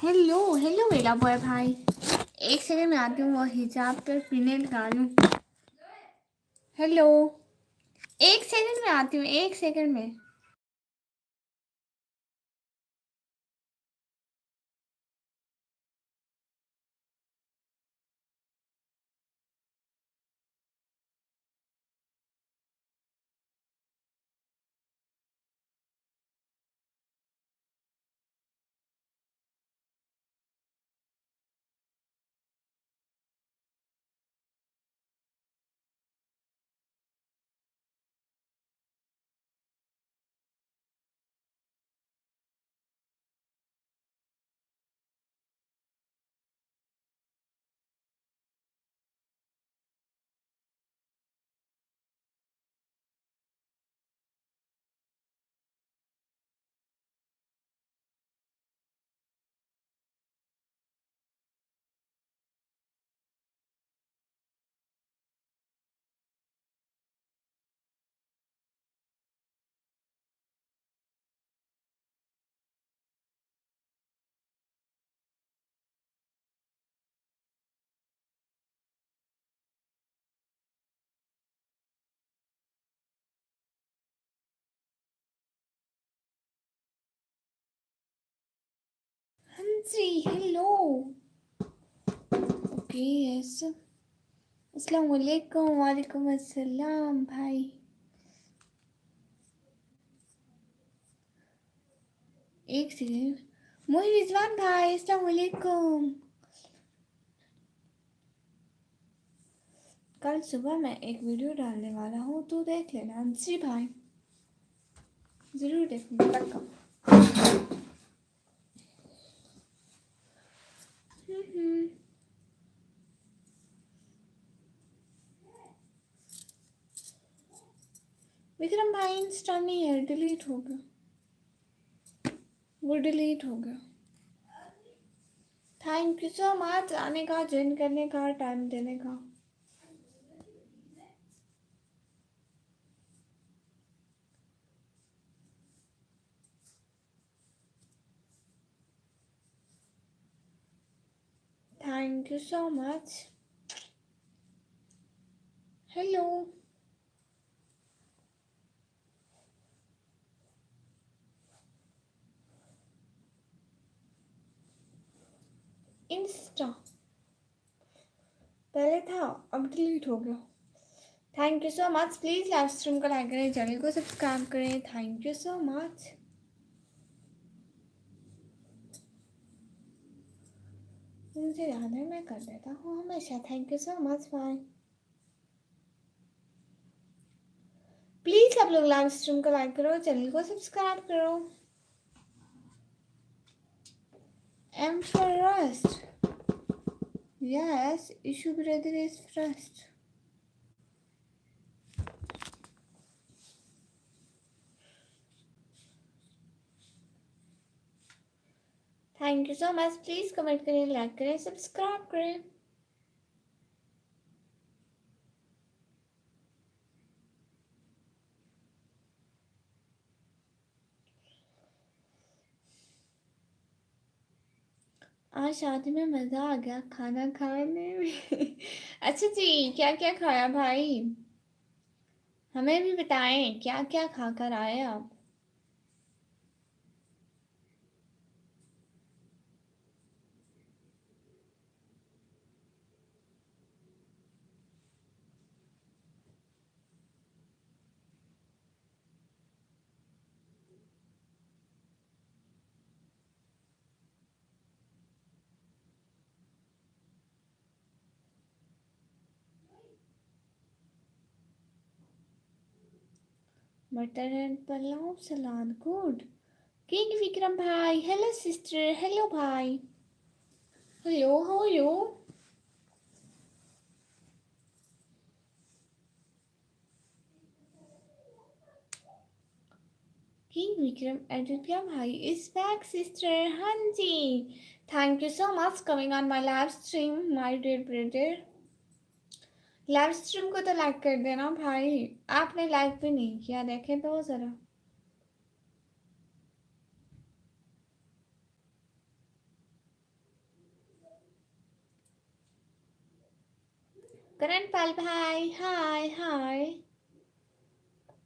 Hello hello मेरा boy भाई। एक सेकंड में आती हूँ, वो हिजाब पर पीने लगा लूँ। हेलो, एक सेकंड में आती हूँ, एक सेकंड में। हाँ जी, हेलो। Okay, yes. अस्सलाम वालेकुम। वालेकुम अस्सलाम भाई। एक सेकंड। मोहित रिजवान भाई, अस्सलाम वालेकुम। कल सुबह मैं एक वीडियो डालने वाला हूँ, तो देख लेना। जी भाई, ज़रूर देखूँगा, पक्का। विक्रम भाई इंस्टा नहीं है, डिलीट हो गया। वो डिलीट हो गया। थैंक यू सो मच आने का, ज्वाइन करने का, टाइम देने का। Thank you so much. Hello. Insta पहले था, अब डिलीट हो गया। Thank you so much. Please live stream को लाइक करें, चैनल को सब्सक्राइब करें। Thank you so much. मुझे याद है, मैं कर देता हूँ हमेशा। थैंक यू सो मच भाई। प्लीज़ आप लोग लाइव स्ट्रीम को लाइक करो, चैनल को सब्सक्राइब करो। M for Rust. Yes, Ishu brother is first. Thank you so much. Please comment करें, लाइक करें, सब्सक्राइब करें। आज शादी में मज़ा आ गया खाना खाने में। अच्छा जी, क्या क्या खाया भाई? हमें भी बताएं, क्या क्या खाकर आए आप? मटर and pulao, salad, good. King Vikram भाई, हेलो सिस्टर, हेलो भाई। Hello, how are you? King Vikram Aditya भाई इज बैक सिस्टर। हाँ जी, thank you so much coming on my live stream my dear brother. Live stream को तो लाइक कर देना भाई। आपने लाइक भी नहीं किया, देखे तो जरा। करण पाल भाई हाय हाय।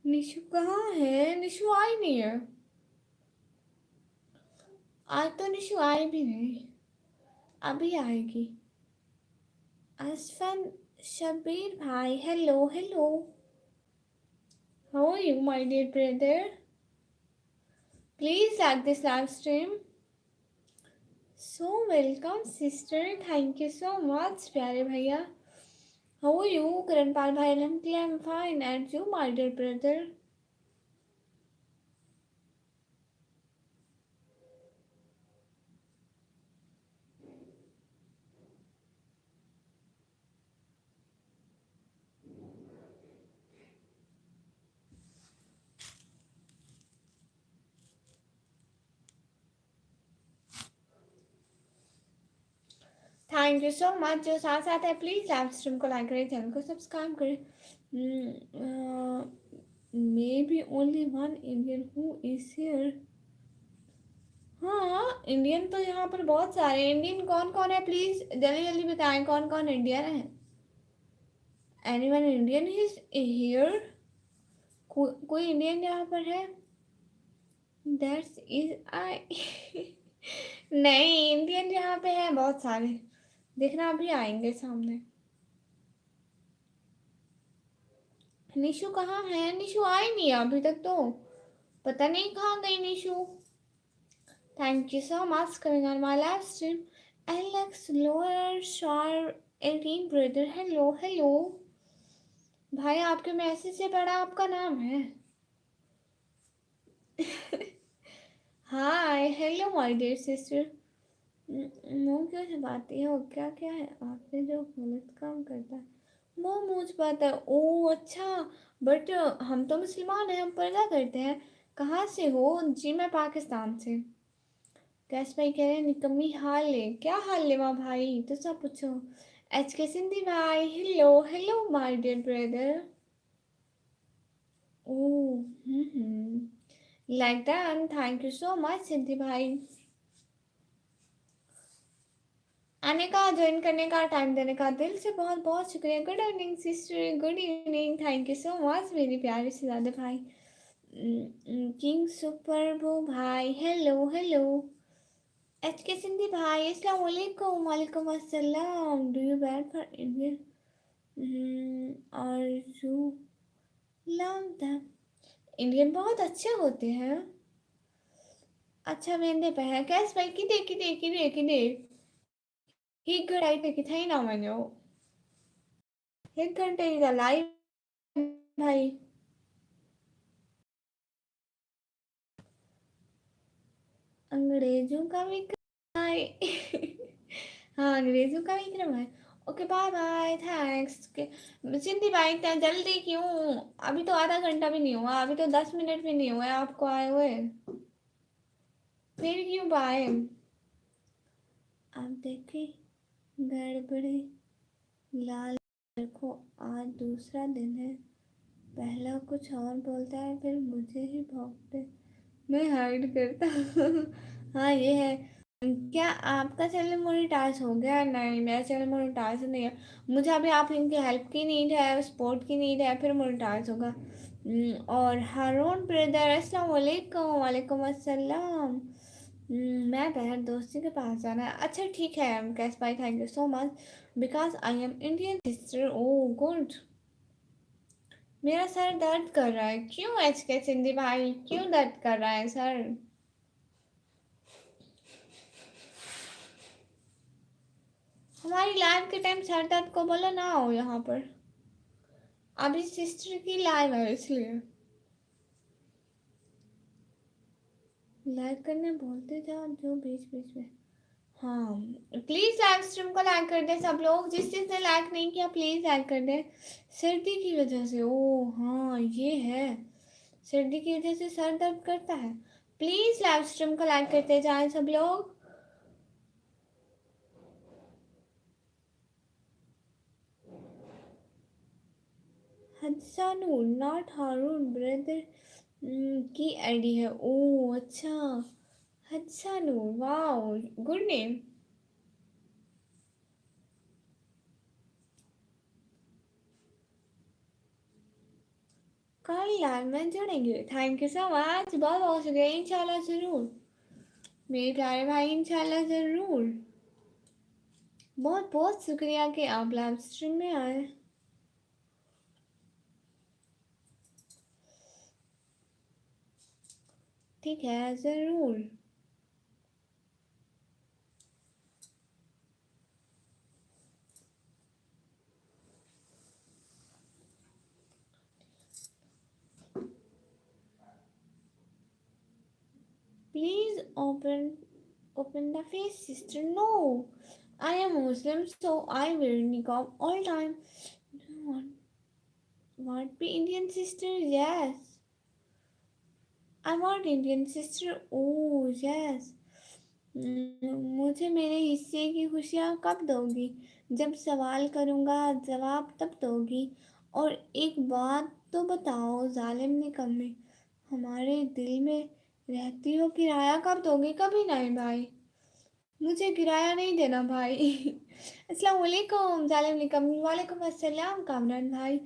निशु कहाँ है? निशु आई नहीं है आज तो। निशु आई भी नहीं, अभी आएगी। असफन शबीर भाई hello hello. How are you my dear brother? Please like this live stream. So welcome sister, thank you so much प्यारे भैया। हाउ आर यू करण पाल भाई? I am fine and you my dear brother? Thank you so much. जो साथ साथ है please live stream को लाइक करें, चैनल को सब्सक्राइब करें। Maybe only one Indian who is here. हाँ इंडियन तो यहाँ पर बहुत सारे। इंडियन कौन कौन है प्लीज जल्दी जल्दी बताएं, कौन कौन इंडियन है? Anyone Indian is here? कोई इंडियन यहाँ पर है? That's is I. नहीं इंडियन यहाँ पे है बहुत सारे, देखना अभी आएंगे सामने। निशु कहाँ है? निशु आई नहीं है अभी तक तो, पता नहीं कहाँ गई Nishu. Thank you so much coming on my live stream. Alex लोअर शॉर 18 ब्रदर हेलो हेलो। भाई आपके मैसेज से पढ़ा आपका नाम है। Hi hello my dear sister. मुंह क्यों छुपाती हो? क्या क्या है आपने जो गलत काम करता है? मुंह मुझ पाता है? ओ अच्छा, बट हम तो मुसलमान हैं, हम पर्दा करते हैं। कहाँ से हो? जी मैं पाकिस्तान से। कैश भाई कह रहे हैं निकम्मी हाल ले। क्या हाल ले वहाँ भाई तो सब पूछो। एच के सिंधी भाई hello hello my dear brother. Oh like that, thank you so much Sindhi भाई। आने का, ज्वाइन करने का, टाइम देने का दिल से बहुत बहुत शुक्रिया। Good evening sister, good evening, thank you so much मेरी प्यारी से ज़्यादा भाई। किंग सुपर वो भाई hello hello. H K Sindhi भाई अस्सलाम वालेकुम। वालेकुम अस्सलाम। Do you bad for Indian और यू लव दैम? इंडियन बहुत अच्छे होते हैं। अच्छा मेहंदी पे है कैस भाई की देखी देखी देखी देख ही गड़ाई देखी था ही ना मैंने वो 1 घंटे का लाइव भाई। अंग्रेजों का विक्रम है। हाँ अंग्रेजों का विक्रम है। Okay bye bye thanks. Sindhi भाई इतना जल्दी क्यों? अभी तो आधा घंटा भी नहीं हुआ, अभी तो 10 मिनट भी नहीं हुए आपको आए हुए, फिर क्यों बाय? आप देखे गड़बड़ी लाल को, आज दूसरा दिन है। पहला कुछ और बोलता है फिर मुझे ही भौंकते, मैं हाइड करता हूँ। हाँ ये है। क्या आपका चैनल मोनेटाइज हो गया? नहीं मेरा चैनल मोनेटाइज नहीं है। मुझे अभी आप इनकी हेल्प की नीड है, सपोर्ट की नीड है, फिर मोनेटाइज होगा। और हारून ब्रदर अस्सलाम वालेकुम। वालेकुम अस्सलाम। मैं बहन दोस्ती के पास जाना है। अच्छा ठीक है कैश भाई, thank you so much because I am Indian sister. Oh good. मेरा सर दर्द कर रहा है। क्यों एच के सिंधी भाई क्यों दर्द कर रहा है सर? हमारी लाइव के टाइम सर दर्द को बोलो ना हो यहाँ पर। अभी सिस्टर की लाइव है इसलिए लाइक करने बोलते जाओ जो बीच बीच में। हाँ प्लीज लाइव स्ट्रीम को लाइक कर दे सब लोग, जिस जिसने लाइक नहीं किया प्लीज लाइक कर दे। सर्दी की वजह से, ओ हाँ ये है, सर्दी की वजह से सर दर्द करता है। प्लीज लाइव स्ट्रीम को लाइक करते जाएं सब लोग। हदसानूर नॉट हारून ब्रदर की आईडी है। ओ अच्छा हदसानूर, वाओ गुड नेम। कल लाइव में जुड़ेंगे। थैंक यू सो मच, बहुत बहुत शुक्रिया। इंशाल्लाह ज़रूर मेरे प्यारे भाई, इंशाल्लाह ज़रूर। बहुत बहुत शुक्रिया कि आप लाइव स्ट्रीम में आए। ठीक है, ज़रूर। Please open the face, sister. No, I am Muslim, so I wear niqab all time. What be Indian sister? Yes, I want Indian sister. Oh yes. मुझे मेरे हिस्से की खुशियाँ कब दोगी? जब सवाल करूँगा जवाब तब दोगी। और एक बात तो बताओ जालिम निकम्मे, हमारे दिल में रहती हो, किराया कब दोगे? कभी नहीं भाई, मुझे किराया नहीं देना भाई। अस्सलाम वालेकुम जालिम निकम्मी। वालेकुम अस्सलाम कामरान भाई।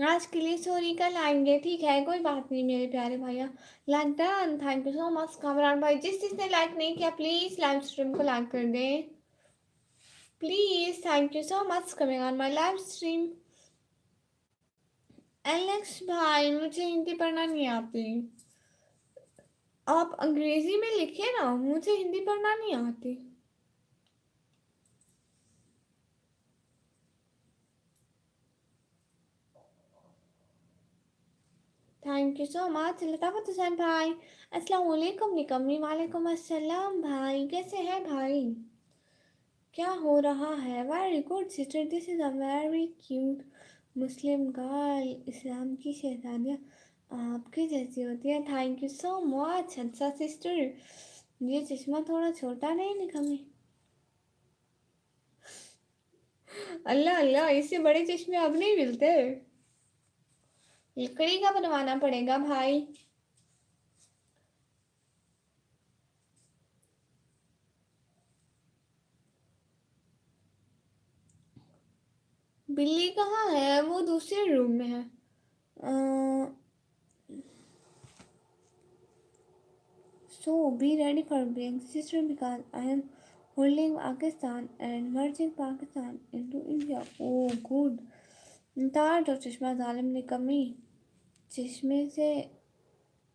आज के लिए सॉरी, कल आएंगे, ठीक है, कोई बात नहीं मेरे प्यारे भैया। Like done, thank you so much Kamran भाई। जिसने लाइक नहीं किया प्लीज लाइव स्ट्रीम को लाइक कर दे please. Thank you so much coming on my live stream. Alex भाई, मुझे हिंदी पढ़ना नहीं आती, आप अंग्रेजी में लिखिए ना, मुझे हिंदी पढ़ना नहीं आती। Thank you so much Latafat Hussain भाई। अस्सलाम वालेकुम निकम्मी। वालेकुम अस्सलाम भाई, कैसे हैं भाई? क्या हो रहा है? Very good sister, this is a very cute Muslim girl. इस्लाम की शहजादियाँ आपकी जैसी होती है। थैंक यू सो मच अच्छा सिस्टर। ये चश्मा थोड़ा छोटा नहीं निकम्मी? अल्लाह अल्लाह, इससे बड़े चश्मे अब नहीं मिलते, लकड़ी का बनवाना पड़ेगा भाई। बिल्ली कहाँ है? वो दूसरे रूम में है। So be ready for being sister because I am holding Pakistan and merging Pakistan into India. Oh good. तार जो चश्मा जालिम ने कमी, चश्मे से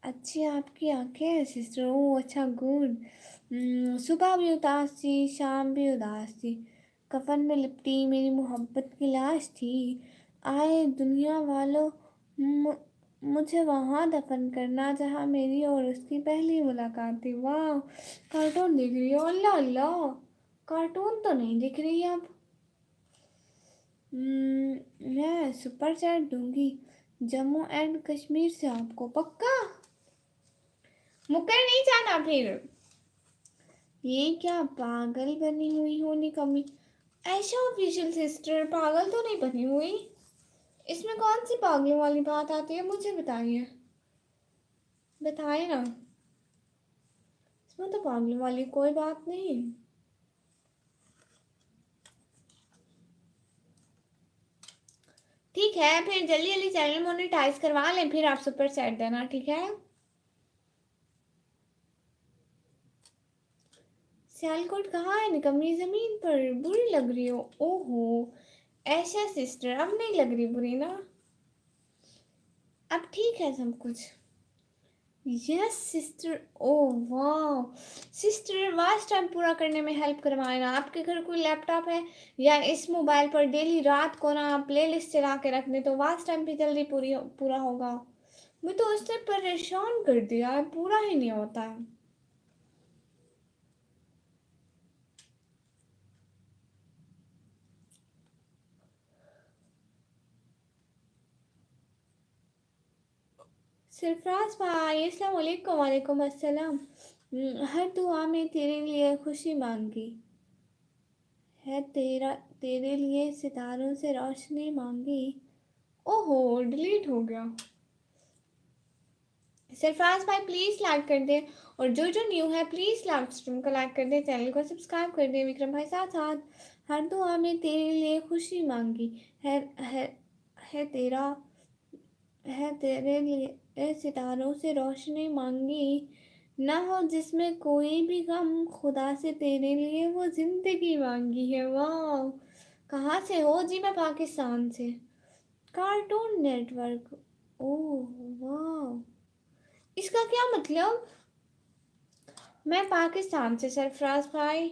अच्छी आपकी आंखें हैं सिस्टर। ओह अच्छा गुड। सुबह भी उदास थी, शाम भी उदास थी, कफन में लिपटी मेरी मोहब्बत की लाश थी। आए दुनिया वालों, मुझे वहाँ दफन करना जहाँ मेरी और उसकी पहली मुलाकात थी। वाह, कार्टून दिख रही हो? अल्लाह अल्लाह, कार्टून तो नहीं दिख रही अब। मैं सुपर चैट दूंगी जम्मू एंड कश्मीर से आपको, पक्का? मुकर नहीं जाना फिर। ये क्या पागल बनी हुई हो निकम्मी? ऐशा ऑफिशियल सिस्टर पागल तो नहीं बनी हुई, इसमें कौन सी पागलों वाली बात आती है? मुझे बताइए, बताइए ना, इसमें तो पागलों वाली कोई बात नहीं। ठीक है, फिर जल्दी जल्दी चैनल मोनेटाइज करवा लें, फिर आप सुपर चैट देना, ठीक है? सियालकोट कहाँ है निकम्मी? जमीन पर बुरी लग रही हो। ओहो ऐशा सिस्टर, अब नहीं लग रही बुरी ना? अब ठीक है सब कुछ? Yes sister. ओह वाह सिस्टर, वाच टाइम पूरा करने में हेल्प करवाएगा। आपके घर कोई लैपटॉप है या इस मोबाइल पर डेली रात को ना आप प्ले लिस्ट चला के रख दें तो वाच टाइम भी जल्दी पूरा होगा। मैं तो उसने परेशान कर दिया है, पूरा ही नहीं होता है। सरफराज भाई अस्सलाम वालेकुम। वालेकुम अस्सलाम। हर दुआ में तेरे लिए खुशी मांगी है, तेरे लिए सितारों से रोशनी मांगी। ओहो डिलीट हो गया। सरफराज भाई प्लीज़ लाइक कर दें, और जो जो न्यू है प्लीज़ लाइव स्ट्रीम को लाइक कर दें, चैनल को सब्सक्राइब कर दें। विक्रम भाई साथ साथ हर दुआ में तेरे लिए खुशी मांगी है, है तेरा है तेरे लिए सितारों से रोशनी मांगी, ना हो जिसमें कोई भी गम, खुदा से तेरे लिए वो जिंदगी मांगी है। वाह, कहाँ से हो जी? मैं पाकिस्तान से। Cartoon network. ओह वाह, इसका क्या मतलब? मैं पाकिस्तान से सरफराज भाई।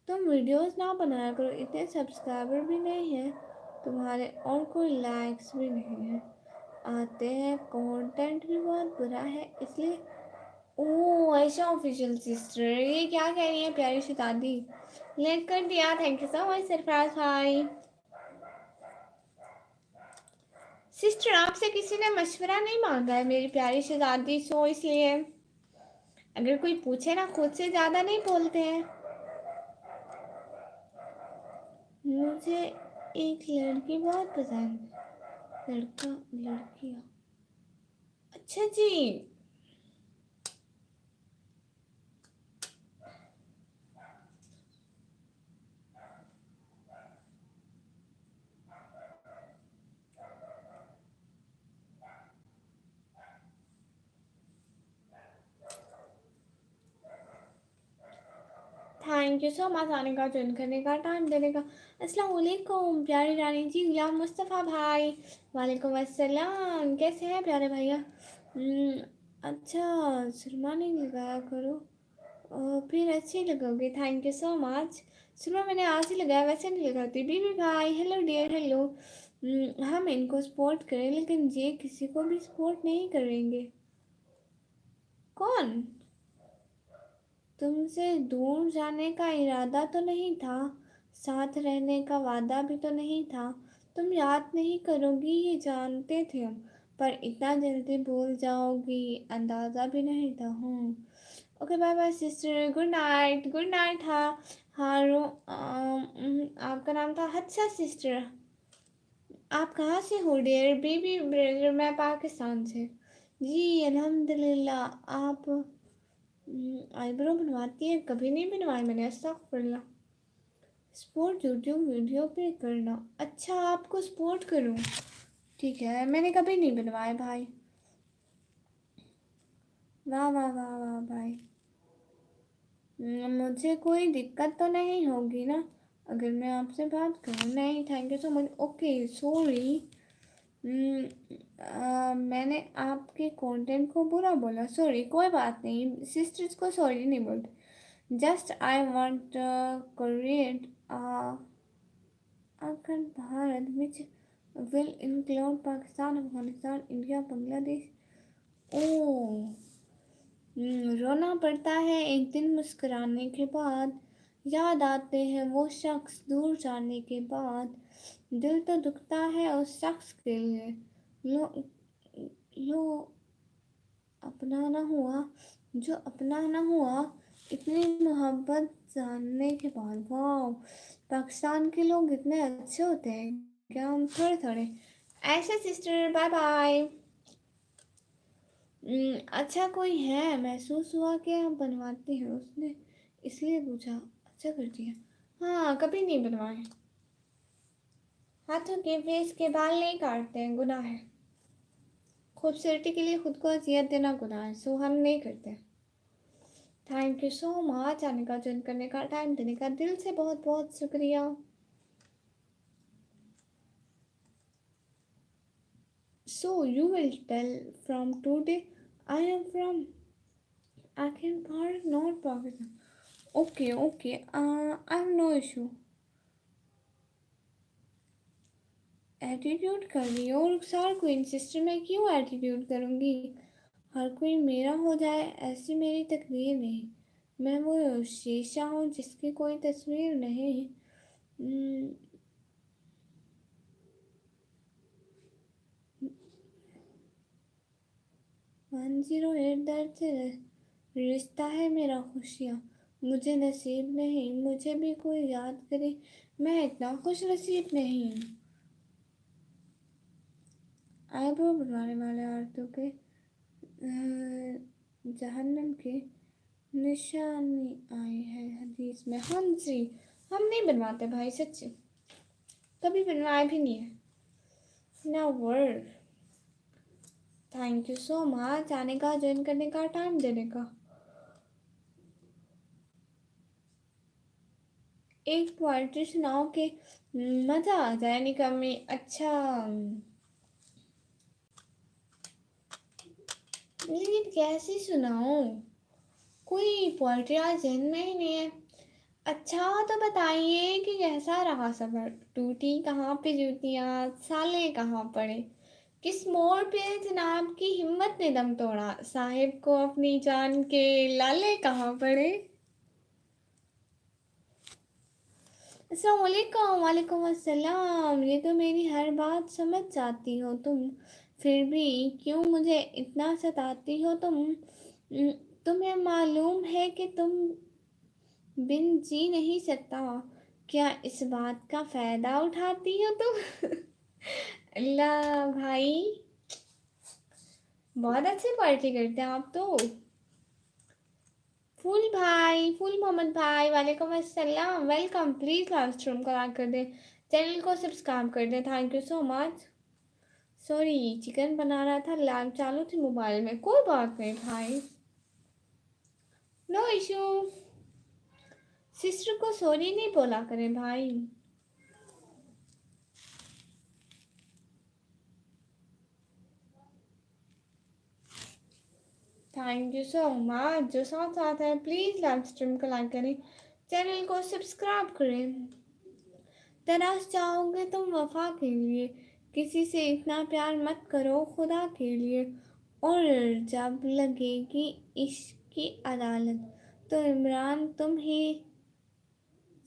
तुम वीडियोस ना बनाया करो, इतने सब्सक्राइबर भी नहीं है तुम्हारे और कोई लाइक्स भी नहीं है आते हैं, कंटेंट भी बहुत बुरा है इसलिए। ओह ऐसा ऑफिशियल सिस्टर, ये क्या कह रही है प्यारी सी दादी? लाइक कर दिया, thank you so much Sarfaraz भाई। सिस्टर आपसे किसी ने मशवरा नहीं मांगा है मेरी प्यारी शहजादी, सो इसलिए अगर कोई पूछे ना, खुद से ज़्यादा नहीं बोलते हैं। मुझे एक लड़की बहुत पसंद है। लड़का लड़कियाँ, अच्छा जी। थैंक यू सो मच आने का, ज्वाइन करने का, टाइम देने का। अस्सलाम वालेकुम प्यारी रानी जी, गुलाम मुस्तफ़ा भाई। वालेकुम अस्सलाम, कैसे हैं प्यारे भैया? अच्छा, सुरमा नहीं लगाया करो फिर अच्छी लगोगी। Thank you so much. सुरमा मैंने आज ही लगाया, वैसे नहीं लगाती। बीबी भाई हेलो डियर हेलो। हम इनको सपोर्ट करें लेकिन ये किसी को भी सपोर्ट नहीं करेंगे। कौन? तुमसे दूर जाने का इरादा तो नहीं था, साथ रहने का वादा भी तो नहीं था। तुम याद नहीं करोगी ये जानते थे हम, पर इतना जल्दी भूल जाओगी अंदाज़ा भी नहीं था। Okay bye bye sister, good night good night. हाँ हारो आपका नाम था? अच्छा सिस्टर, आप कहाँ से हो डियर? बेबी ब्रदर, मैं पाकिस्तान से। जी अल्हम्दुलिल्लाह। आप आईब्रो बनवाती है? कभी नहीं बनवाए मैंने, अस्तगफुरुल्लाह। स्पोर्ट यूट्यूब वीडियो पे करना, अच्छा आपको सपोर्ट करूं? ठीक है, मैंने कभी नहीं बनवाए भाई। वाह वाह वाह वाह भाई। मुझे कोई दिक्कत तो नहीं होगी ना अगर मैं आपसे बात करूं? नहीं, thank you so much. Okay sorry, मैंने आपके कंटेंट को बुरा बोला, सॉरी। कोई बात नहीं, सिस्टर्स को सॉरी नहीं बोलते। Just I want create Akhand Bharat which will include Pakistan, Afghanistan, India, Bangladesh. ओ रोना पड़ता है एक दिन मुस्कुराने के बाद, याद आते हैं वो शख्स दूर जाने के बाद, दिल तो दुखता है उस शख्स के लिए। लो लो अपनाना हुआ, जो अपनाना हुआ इतनी मोहब्बत जानने के बाद। वाह, पाकिस्तान के लोग इतने अच्छे होते हैं क्या? हम थोड़े थोड़े ऐसे सिस्टर। Bye bye. अच्छा कोई है? महसूस हुआ कि आप बनवाते हैं, उसने इसलिए पूछा। अच्छा कर दिया। हाँ कभी नहीं बनवाए। हाथों के फेस के बाल नहीं काटते हैं, गुनाह है। खूबसूरती के लिए खुद को अजियत देना गुनाह है, सो हम नहीं करते। थैंक यू सो मच आने का, ज्वाइन करने का, टाइम देने का, दिल से बहुत बहुत शुक्रिया। So you will tell from today I am from आखिर Bharat not Pakistan. Okay okay, I have no issue. Attitude कर रही हो? रुखसार क्वीन सिस्टर, मैं क्यों एटीट्यूड करूँगी? हर कोई मेरा हो जाए ऐसी मेरी तकदीर नहीं। मैं वो शीशा हूँ जिसकी कोई तस्वीर नहीं। 108 दर्द से रिश्ता है मेरा खुशियाँ, मुझे नसीब नहीं मुझे भी कोई याद करे, मैं इतना खुश नसीब नहीं। आईब्रो बनवाने वाले औरतों के जहन्नम के निशानी आई है हदीस में। हाँ जी, हम नहीं बनवाते भाई, सच्ची कभी बनवाए भी नहीं है। Never. Thank you so much आने का, ज्वाइन करने का, टाइम देने का। एक पोएट्री सुनाओ कि मजा आ जाए, यानी कि मैं अच्छा। लेकिन कैसे सुनाऊं? कोई पोएट्री आज जहन में ही नहीं है। अच्छा तो बताइए कि कैसा रहा सफर, टूटी कहाँ पे जूतियाँ, साले कहाँ पड़े, किस मोड़ पे जनाब की हिम्मत ने दम तोड़ा, साहिब को अपनी जान के लाले कहाँ पड़े। अस्सलाम वालेकुम। वालेकुम अस्सलाम। ये तो मेरी हर बात समझ जाती हो तुम, फिर भी क्यों मुझे इतना सताती हो तुम। तुम्हें मालूम है कि तुम बिन जी नहीं सकता, क्या इस बात का फायदा उठाती हो तुम। अल्लाह भाई, बहुत अच्छी पार्टी करते हैं आप तो। फूल भाई, फूल मोहम्मद भाई, वालेकुम अस्सलाम, वेलकम। प्लीज लाइव स्ट्रीम को लाइक कर दे, चैनल को सब्सक्राइब कर दे, thank you so much. Sorry, chicken बना रहा था, लाइव चालू थी मोबाइल में, कोई बात नहीं भाई, नो इशू। सिस्टर को सॉरी नहीं बोला करें भाई। Thank you so much. जो साथ साथ है प्लीज़ लाइव स्ट्रीम को लाइक करें, चैनल को सब्सक्राइब करें। तराश जाओगे तुम वफा के लिए, किसी से इतना प्यार मत करो खुदा के लिए। और जब लगेगी इश्क की अदालत, तो इमरान तुम ही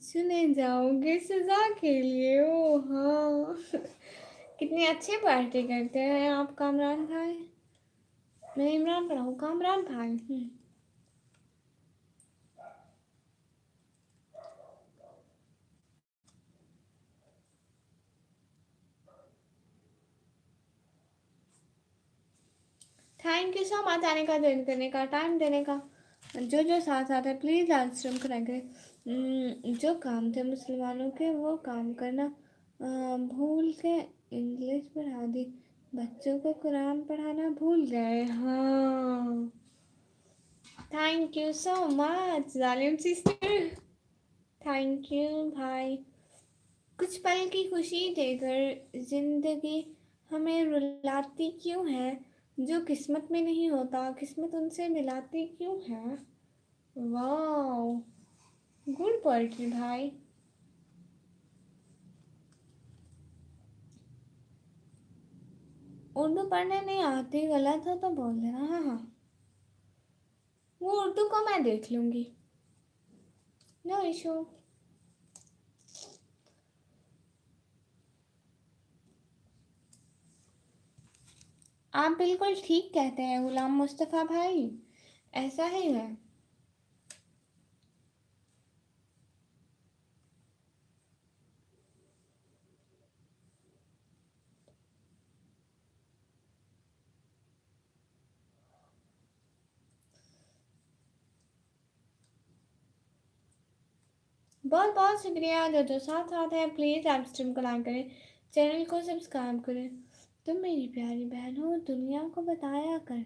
सुने जाओगे सजा के लिए। ओ हाँ। कितनी अच्छी पार्टी करते हैं आप कामरान भाई। मैं इमरान पढ़ा हूँ, कामरान भाई। थैंक यू सो मच आने का, ज्वाइन करने का, टाइम देने का। जो जो साथ साथ है प्लीज़ लाइव स्ट्रीम करा करें। जो काम थे मुसलमानों के वो काम करना भूल के इंग्लिश पढ़ा दी, बच्चों को कुरान पढ़ाना भूल गए। हाँ, थैंक यू सो मच जालिम सिस्टर, थैंक यू भाई। कुछ पल की खुशी देकर जिंदगी हमें रुलाती क्यों है, जो किस्मत में नहीं होता किस्मत उनसे मिलाती क्यों है। वाओ, गुड पोएट्री भाई। उर्दू पढ़ने नहीं आती, गलत हो तो बोल देना। हाँ हाँ, वो उर्दू को मैं देख लूंगी, नो इशू। आप बिल्कुल ठीक कहते हैं गुलाम मुस्तफ़ा भाई, ऐसा ही है। बहुत बहुत शुक्रिया। जो जो साथ साथ है प्लीज़ लाइव स्ट्रीम को लाइक करें, चैनल को सब्सक्राइब करें। तुम मेरी प्यारी बहन हो, दुनिया को बताया कर।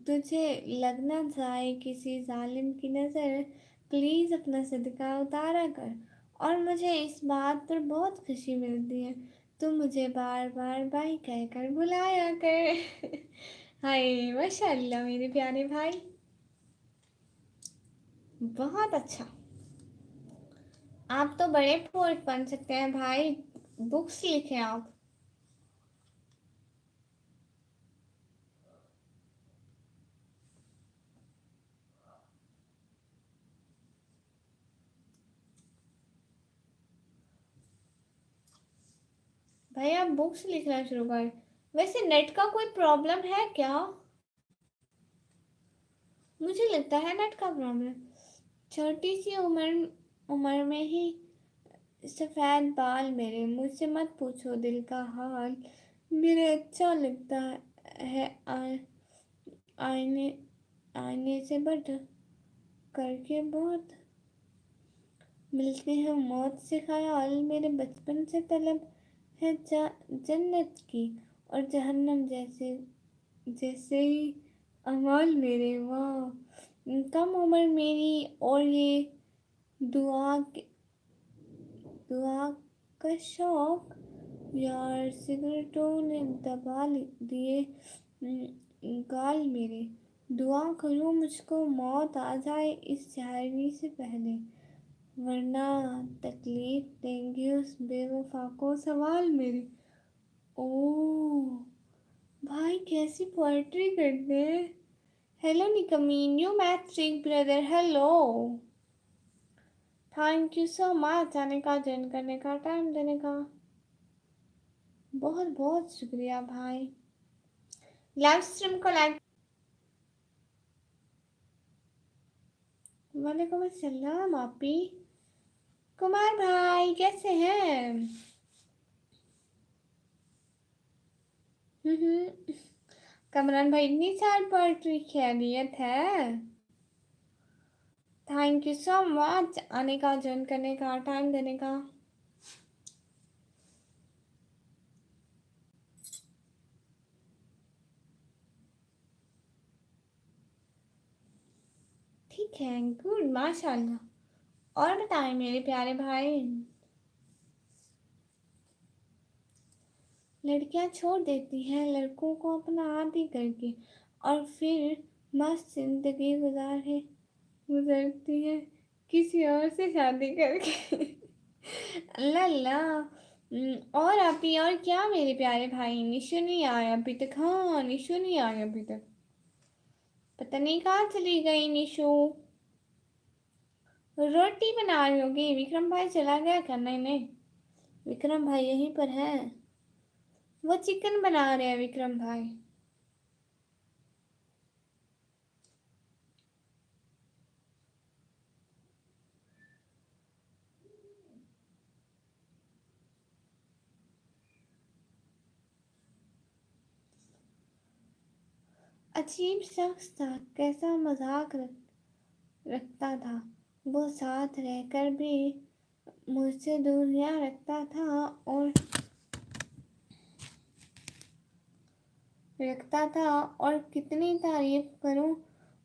तुझे लग ना जाए किसी जालिम की नज़र, प्लीज़ अपना सदका उतारा कर। और मुझे इस बात पर बहुत खुशी मिलती है, तुम मुझे बार बार भाई कहकर बुलाया कर। हाय माशाल्लाह मेरे प्यारे भाई, बहुत अच्छा। आप तो बड़े पोएट बन सकते हैं भाई, बुक्स लिखें आप। भाई आप बुक्स लिखना शुरू करें। वैसे नेट का कोई प्रॉब्लम है क्या? मुझे लगता है नेट का प्रॉब्लम। छोटी सी उम्र उम्र में ही सफ़ेद बाल मेरे, मुझसे मत पूछो दिल का हाल। मेरे अच्छा लगता है आईने आईने से बट करके बहुत मिलते हैं मौत से ख्याल, मेरे बचपन से तलब है जन्नत की और जहन्नम जैसे जैसे ही अमाल मेरे। वाह, कम उम्र मेरी और ये दुआ दुआ का शौक यार, सिगरेटों ने दबा दिए गाल मेरे। दुआ करो मुझको मौत आ जाए इस शायरी से पहले, वरना तकलीफ देंगे उस बेवफा को सवाल मेरे। ओ भाई, कैसी पोएट्री करते हैं। हेलो निकमीन, you matric brother, hello. Thank you so much आने का, ज्वाइन करने का, टाइम देने का। बहुत बहुत शुक्रिया भाई। लाइव स्ट्रीम को लाइक। वालेकुम अस्सलाम आपी। कुमार भाई कैसे हैं? कमरान भाई, इतनी सारी पोएट्री खैरियत है। थैंक यू सो मच आने का, ज्वाइन करने का, टाइम देने का। ठीक है, गुड, माशाल्लाह। और बताएं मेरे प्यारे भाई। लड़कियां छोड़ देती हैं लड़कों को अपना आदी करके, और फिर मस्त जिंदगी गुजरती है किसी और से शादी करके। अल्लाह अल्लाह। और आप ही, और क्या मेरे प्यारे भाई, निशु नहीं आया अभी तक। हाँ, निशु नहीं आया अभी तक, पता नहीं कहाँ चली गई निशु। रोटी बना रही होगी। विक्रम भाई चला गया क्या? नहीं नहीं, विक्रम भाई यहीं पर है। वो चिकन बना रहे हैं विक्रम भाई। अजीब शख्स था, कैसा मजाक रखता था वो, साथ रहकर भी मुझसे दूरियां रखता था और कितनी तारीफ करूं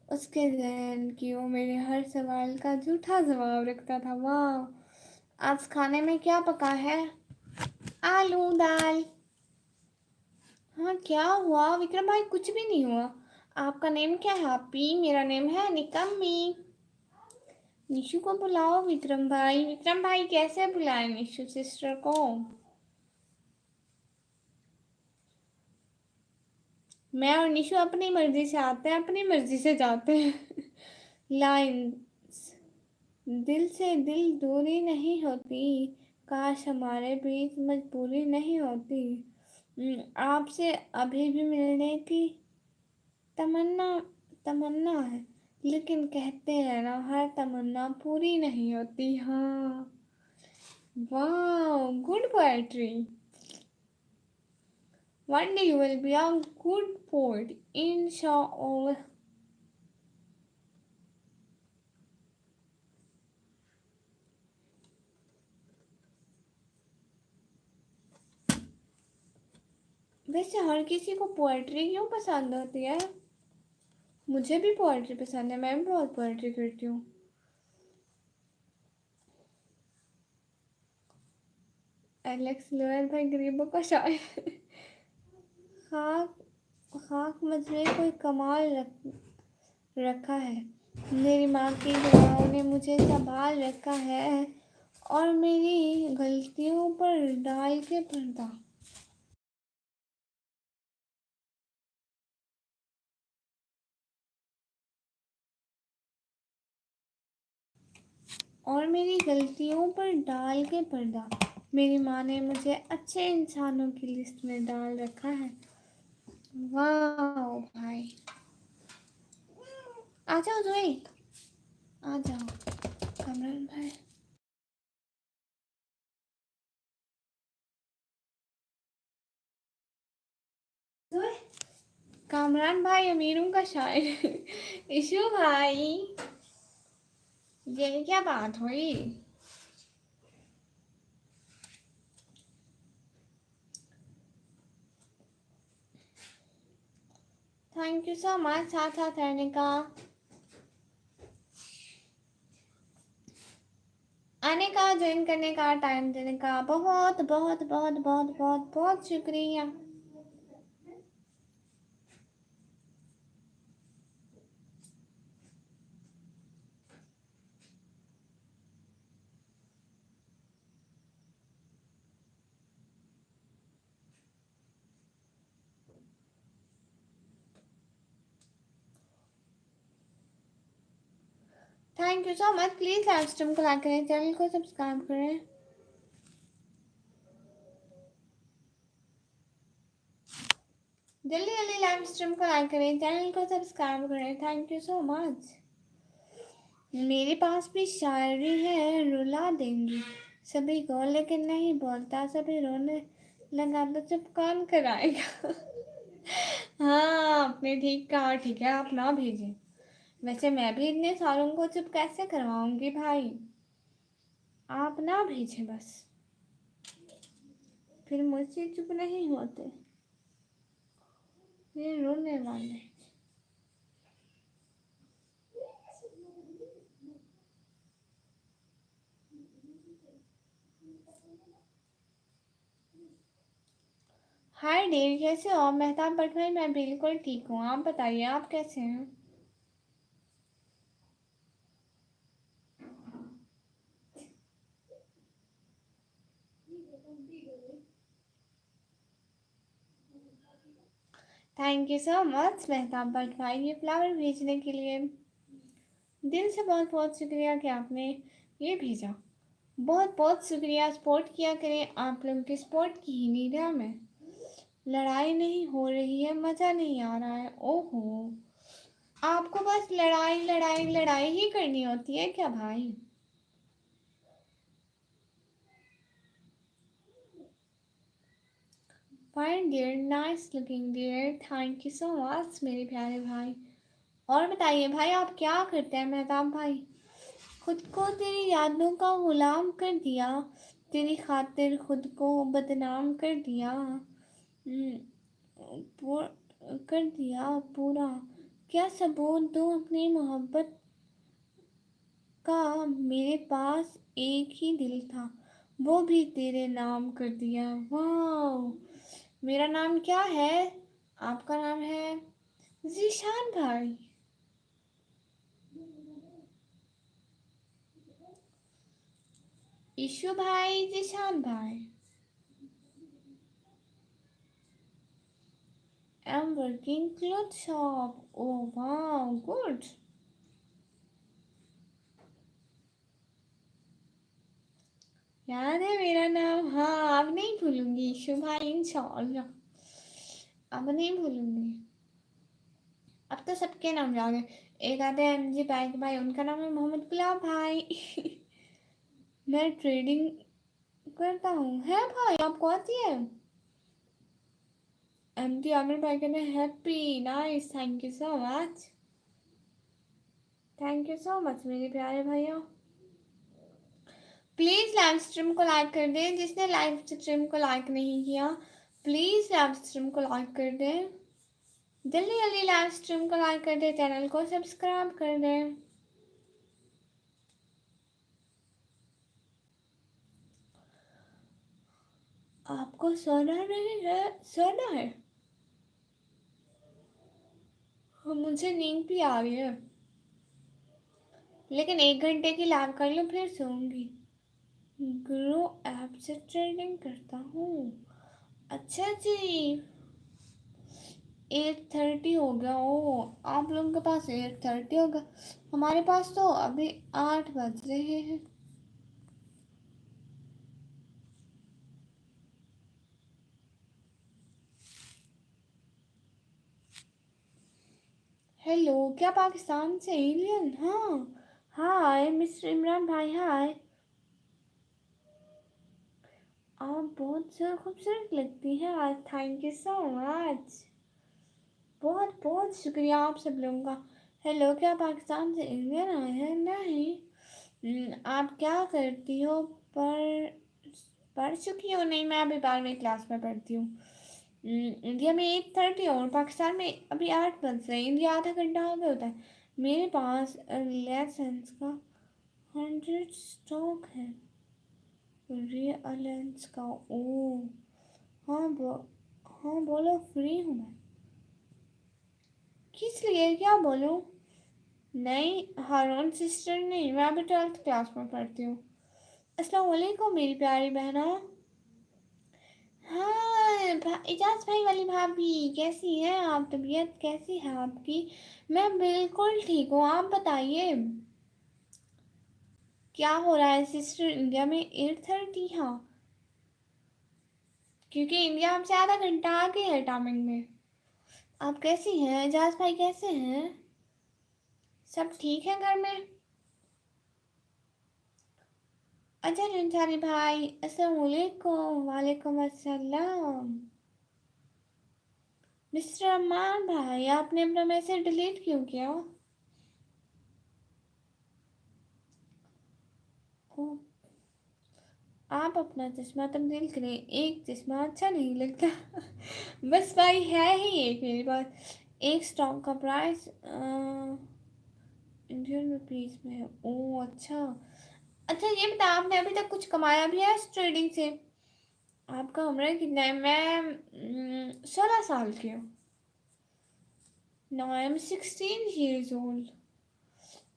उसके ज़हन की। वो मेरे हर सवाल का झूठा जवाब रखता था। वाह, आज खाने में क्या पका है? आलू दाल। हाँ, क्या हुआ विक्रम भाई? कुछ भी नहीं हुआ। आपका नेम क्या है आपी? मेरा नेम है निकम्मी। निशु को बुलाओ विक्रम भाई। विक्रम भाई कैसे बुलाए निशु सिस्टर को? मैं और निशु अपनी मर्जी से आते हैं, अपनी मर्जी से जाते हैं। लाइन, दिल से दिल दूरी नहीं होती, काश हमारे बीच मजबूरी नहीं होती। आपसे अभी भी मिलने की तमन्ना तमन्ना है, लेकिन कहते हैं ना, हर तमन्ना पूरी नहीं होती। हाँ, वाह, good poetry. One day you will be a good poet, inshallah. वैसे हर किसी को पोएट्री क्यों पसंद होती है? मुझे भी पोएट्री पसंद है, मैं भी बहुत पोएट्री करती हूँ। एलेक्स लोअर भाई गरीबों का शायर। खाक खाक मजरे कोई कमाल रखा है, मेरी माँ की दुआओं ने मुझे संभाल रखा है, और मेरी गलतियों पर डाल के पर्दा। और मेरी गलतियों पर डाल के पर्दा, मेरी माँ ने मुझे अच्छे इंसानों की लिस्ट में डाल रखा है। वाह भाई, आ जाओ जोई, आ जाओ कमरन भाई। कामरान भाई अमीरों का शायर। इशू भाई, ये क्या बात हुई? थैंक यू सो मच साथ साथ रहने का, आने का, ज्वाइन करने का, टाइम देने का बहुत बहुत बहुत बहुत बहुत बहुत शुक्रिया। Thank you so much. Please live stream को लाइक करें, चैनल को सब्सक्राइब करें। जल्दी जल्दी लाइव स्ट्रीम को लाइक करें, चैनल को सब्सक्राइब करें। Thank you so much. मेरे पास भी शायरी है, रुला देंगी सभी को, लेकिन नहीं बोलता सभी रोने लगा तो चुप कौन कराएगा। हाँ आपने ठीक कहा, ठीक है आप ना भेजें। वैसे मैं भी इतने सालों को चुप कैसे करवाऊंगी भाई, आप ना भेजें बस, फिर मुझसे चुप नहीं होते, फिर रोने वाले। हाय डेर, कैसे हो आप? मेहताब भट्ट भाई मैं बिल्कुल ठीक हूँ, आप बताइए आप कैसे हैं? Thank you so much Mehtab Bhatt भाई ये फ्लावर भेजने के लिए, दिल से बहुत बहुत शुक्रिया कि आपने ये भेजा। बहुत बहुत शुक्रिया। सपोर्ट किया करें, आप लोगों के सपोर्ट की ही नीड है हमें। लड़ाई नहीं हो रही है, मज़ा नहीं आ रहा है, ओहो। आपको बस लड़ाई लड़ाई लड़ाई ही करनी होती है क्या भाई? Fine dear, nice looking dear, thank you so much मेरे प्यारे भाई। और बताइए भाई आप क्या करते हैं मेहताब भाई? खुद को तेरी यादों का गुलाम कर दिया, तेरी खातिर खुद को बदनाम कर दिया, कर दिया पूरा। क्या सबूत दूँ अपनी मोहब्बत का, मेरे पास एक ही दिल था, वो भी तेरे नाम कर दिया। वाह, मेरा नाम क्या है? आपका नाम है जीशान भाई। ईशु भाई, जीशान भाई। I'm working clothes shop. Oh wow, good. याद है मेरा नाम, हाँ अब नहीं भूलूंगी ईशु भाई, इंशाल्लाह अब नहीं भूलूंगी। अब तो सबके नाम याद है। एक आते हैं एमजी बैंक भाई, उनका नाम है मोहम्मद गुलाब भाई। मैं ट्रेडिंग करता हूँ, है भाई आपको आती है? एमडी आमिर भाई कहते हैं happy nice, thank you so much, thank you so much मेरे प्यारे भैया। प्लीज़ लाइव स्ट्रीम को लाइक कर दें, जिसने लाइव स्ट्रीम को लाइक नहीं किया प्लीज़ लाइव स्ट्रीम को लाइक कर दें, जल्दी जल्दी लाइव स्ट्रीम को लाइक कर दें, चैनल को सब्सक्राइब कर दें। आपको सोना नहीं है? सोना है, मुझे नींद भी आ रही है, लेकिन 1 घंटे की लाइव कर लो फिर सोऊंगी। ग्रो ऐप से ट्रेडिंग करता हूँ। अच्छा जी, 8:30 हो गया। ओ आप लोगों के पास 8:30 होगा, हमारे पास तो अभी 8 बज रहे हैं। हेलो, क्या पाकिस्तान से एलियन? हाँ हाय मिस्टर इमरान भाई, हाय। आप बहुत खूबसूरत लगती हैं आज, थैंक यू सो मच, बहुत बहुत शुक्रिया आप सब लोगों का। हेलो, क्या पाकिस्तान से इंडियन आए हैं? नहीं। आप क्या करती हो? पढ़ पढ़ चुकी हो? नहीं, मैं अभी 12वीं क्लास में पढ़ती हूँ। इंडिया में 8:30 और पाकिस्तान में अभी 8 बज रहे हैं। इंडिया आधा घंटा आगे होता है। मेरे पास रिलायंस का 100 स्टॉक है। रिलायंस का। ओ हाँ हाँ बोलो, फ्री हूँ मैं। किस लिए, क्या बोलूँ? नहीं हारून सिस्टर नहीं, मैं अभी 12th क्लास में पढ़ती हूँ। अस्सलाम वालेकुम मेरी प्यारी बहना। हाँ इजाज भाई वाली भाभी कैसी हैं आप? तबीयत कैसी है आपकी? मैं बिल्कुल ठीक हूँ, आप बताइए क्या हो रहा है सिस्टर? इंडिया में 8:30। हाँ क्योंकि इंडिया हमसे आधा घंटा आगे है टाइमिंग में। आप कैसी हैं? इजाज भाई कैसे हैं? सब ठीक है घर में? अच्छा रंसारी भाई अस्सलाम वालेकुम। वालेकुम अस्सलाम। मिस्टर अमान भाई आपने अपना मैसेज डिलीट क्यों किया? ओ, आप अपना चश्मा तब्दील करें, एक चश्मा अच्छा नहीं लगता। बस भाई है ही एक मेरे पास। एक स्टॉक का प्राइस इंडियन रुपीस में है। ओ अच्छा। अच्छा ये बता, आपने अभी तक कुछ कमाया भी है इस ट्रेडिंग से? आपका उम्र कितना है? मैं 16 साल की हूँ। No I am 16 years old।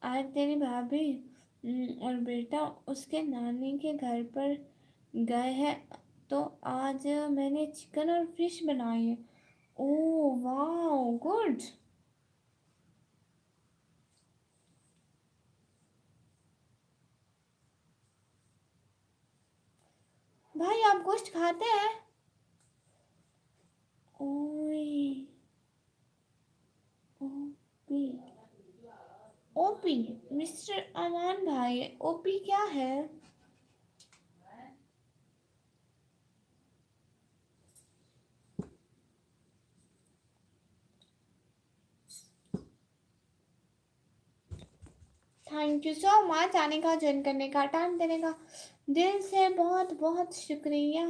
आज तेरी भाभी और बेटा उसके नानी के घर पर गए हैं, तो आज मैंने चिकन और फिश बनाई है। ओह वाह गुड। भाई आप गोश्त खाते हैं? ओए ओपी। ओपी। मिस्टर अमान भाई ओपी क्या है? थैंक यू सो मच आने का, ज्वाइन करने का, टाइम देने का। दिल से बहुत बहुत शुक्रिया।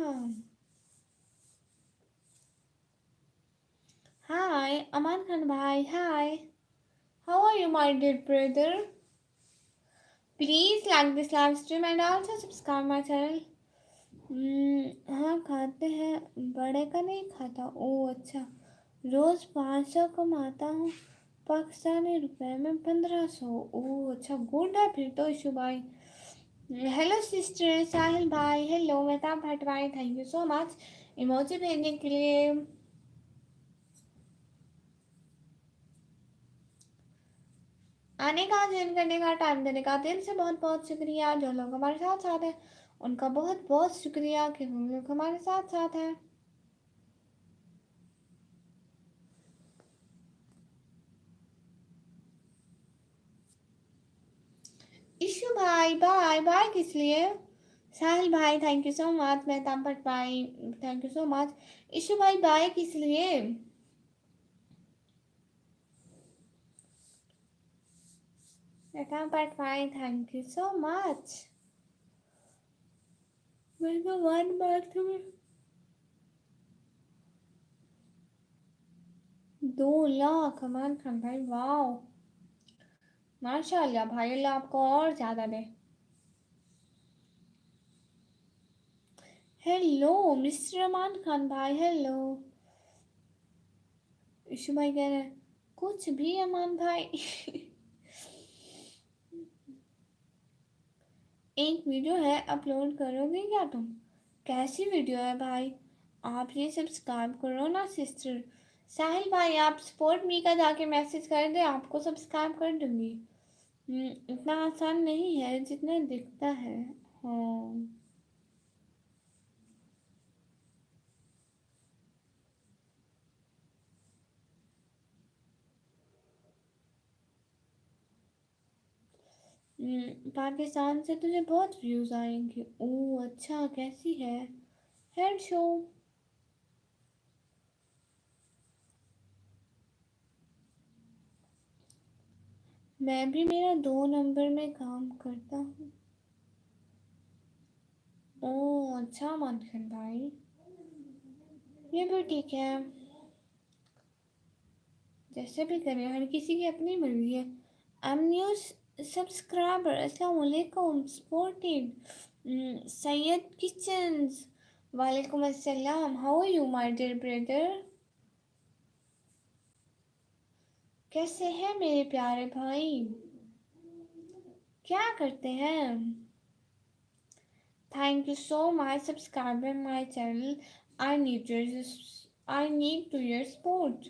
हाय अमान खान भाई hi. How are you my dear brother? Please like this live stream and also subscribe my channel. हाँ खाते हैं, बड़े का नहीं खाता। ओ अच्छा। रोज 500 कमाता हूँ, पाकिस्तानी रुपए में 1500। ओ अच्छा गुड है फिर तो इशू भाई। हेलो सिस्टर साहिल भाई, हेलो मेहताब भट्ट भाई, thank you so much emoji भेजने के लिए। आने का, ज्वाइन करने का, टाइम देने का दिल से बहुत बहुत शुक्रिया। जो लोग हमारे साथ साथ हैं उनका बहुत बहुत शुक्रिया कि हम लोग हमारे साथ साथ हैं। इशू भाई बाय बाय किस लिए? साहिल भाई thank you so much, Mehtab Bhatt भाई thank you so much. Issue भाई बाय किस लिए? मेहताब भट्ट भाई थैंक यू सो मच। मेरे को 1 month में 2 लाख अमान खान भाई वाह। माशाल्लाह भाई, अल्लाह आपको और ज्यादा दे। हेलो मिस्टर अमान खान भाई हेलो। इशू भाई कह रहे हैं कुछ भी अमान भाई। एक वीडियो है अपलोड करोगे क्या तुम? कैसी वीडियो है भाई? आप ये सब्सक्राइब करो ना सिस्टर। साहिल भाई आप सपोर्ट मी का जाके मैसेज कर दे, आपको सब्सक्राइब कर दूंगी। इतना आसान नहीं है जितना दिखता है। हाँ पाकिस्तान से तुझे बहुत व्यूज आएंगे। ओह अच्छा कैसी है हेड शो? मैं भी मेरा 2 नंबर में काम करता हूँ। ओह अच्छा मानखन भाई। ये भी ठीक है, जैसे भी करें, हर किसी की अपनी मर्जी है। I'm new subscriber. Assalamualaikum. Spotted. Syed Kitchens. Walaikum assalam. How are you, my dear brother? कैसे हैं मेरे प्यारे भाई? क्या करते हैं? Thank you so much subscribing my channel. I need your I need to your support.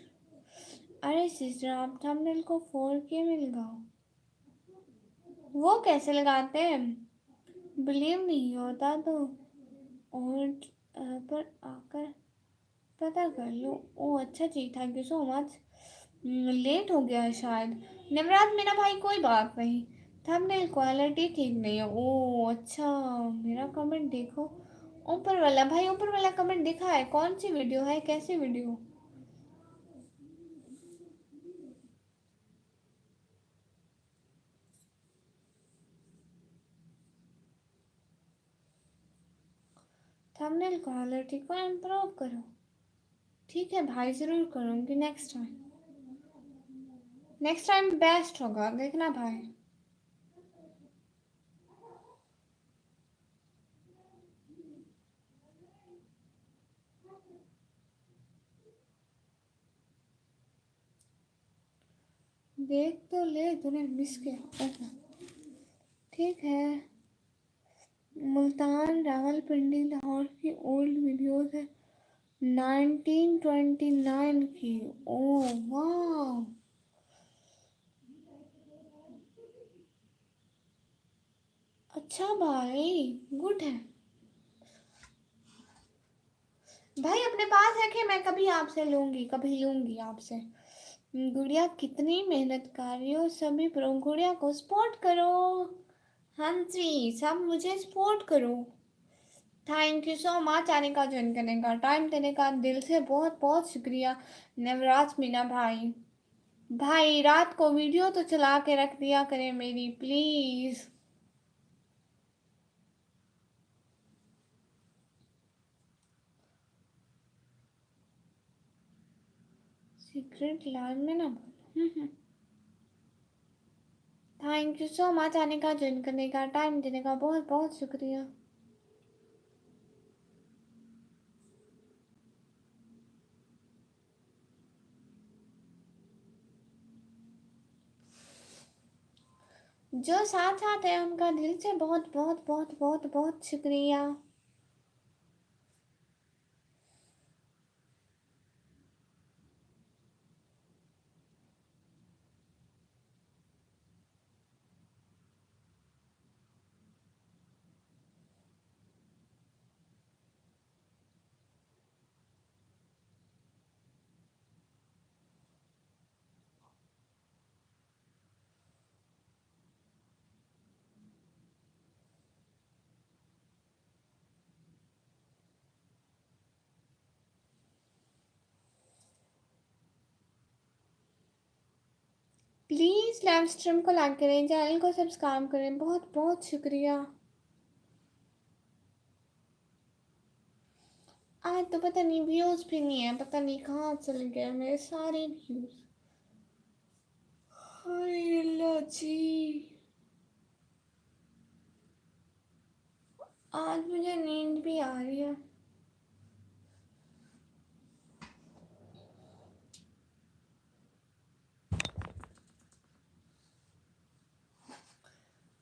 अरे सिस्टर, आप थंबनेल को फोड़ के मिल गए। वो कैसे लगाते हैं? बिलीव नहीं होता तो और पर आकर पता कर लो। ओ अच्छा जी, thank you so much. Late हो गया है शायद। नवराज मेरा भाई, कोई बात नहीं, थंबनेल क्वालिटी ठीक नहीं है। ओ अच्छा, मेरा कमेंट देखो, ऊपर वाला भाई, ऊपर वाला कमेंट दिखा है, कौन सी वीडियो है, कैसी वीडियो? थंबनेल क्वालिटी को इम्प्रूव करो। ठीक है भाई, ज़रूर करूँगी next time. Next time best होगा, देखना भाई। देख तो ले, तूने मिस किया। ठीक है। मुल्तान, रावलपिंडी, लाहौर की ओल्ड वीडियोस है 1929 की। ओह वाह, अच्छा भाई, गुड है भाई। अपने पास रखे, मैं कभी आपसे लूंगी, कभी लूंगी आपसे। गुड़िया कितनी मेहनतकारी हो, सभी प्रो गुड़िया को सपोर्ट करो। हाँ जी, सब मुझे सपोर्ट करो। थैंक यू सो मच आने का, ज्वाइन करने का, टाइम देने का, दिल से बहुत बहुत शुक्रिया नवराज मीना भाई। भाई रात को वीडियो तो चला के रख दिया करें मेरी, प्लीज। सीक्रेट लाइन में ना बोलो। थैंक यू सो मच आने का, ज्वाइन करने का, टाइम देने का, बहुत बहुत शुक्रिया। जो साथ साथ है उनका दिल से बहुत बहुत बहुत बहुत बहुत शुक्रिया। प्लीज लाइव स्ट्रीम को लाइक करें, चैनल को सब्सक्राइब करें, बहुत बहुत शुक्रिया। आज तो पता नहीं व्यूज भी नहीं है, पता नहीं कहाँ चले गए मेरे सारे व्यूज। हाय अल्लाह जी, आज मुझे नींद भी आ रही है।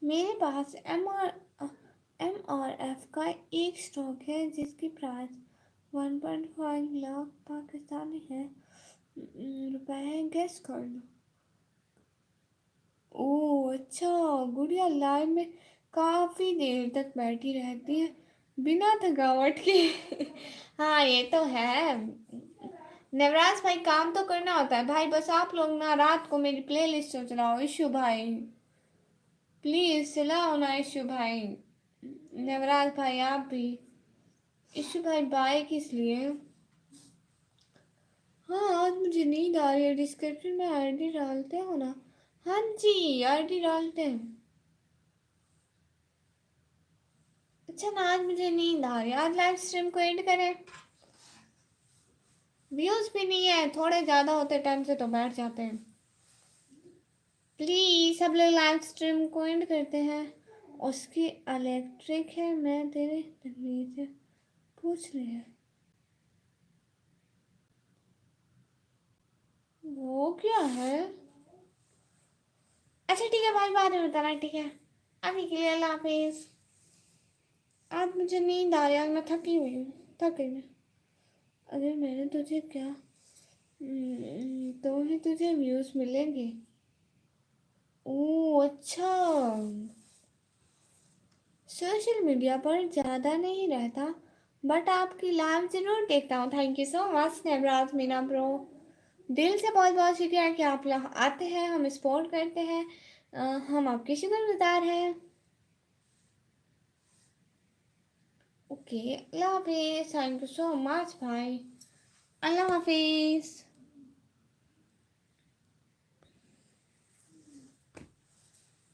मेरे पास MRF का एक स्टॉक है जिसकी प्राइस 1.5 लाख पाकिस्तानी है, रुपए है, गेस कर लो। ओह अच्छा, गुड़िया लाइव में काफी देर तक बैठी रहती है बिना थकावट के। हाँ ये तो है। नवराज भाई, काम तो करना होता है भाई, बस आप लोग ना रात को मेरी प्लेलिस्ट चलाओ। इशू भाई प्लीज चलाओ ना, इशू भाई। नवराज भाई आप भी। इशू भाई बाय किस लिए? हाँ आज मुझे नींद आ रही है, डिस्क्रिप्शन में आईडी डालते हो ना? हाँ जी आईडी डालते हैं। अच्छा ना, आज मुझे नींद आ रही है, आज लाइव स्ट्रीम को एंड करें। व्यूज भी नहीं है, थोड़े ज़्यादा होते टाइम से तो बैठ जाते हैं। प्लीज़ सब लोग लाइव स्ट्रीम को एंड करते हैं। उसकी इलेक्ट्रिक है, मैं तेरे तमीज से पूछ रही है। वो क्या है? अच्छा ठीक है भाई, बाद में बताना, ठीक है? अभी के लिए अल्लाह हाफिज। आज मुझे नींद आ रही है, आज मैं थकी हुई हूँ, थक गई मैं। अगर मैंने तुझे क्या तो ही तुझे व्यूज मिलेंगे। ओह अच्छा। सोशल मीडिया पर ज़्यादा नहीं रहता, बट आपकी लाइव जरूर देखता हूँ। Thank you so much Nebraj Meena bro. दिल से बहुत बहुत शुक्रिया कि आप लोग आते हैं, हम सपोर्ट करते हैं। हम आपके शुक्रगुजार हैं। Okay, Allah Hafiz. Thank you so much भाई। अल्लाह हाफिज।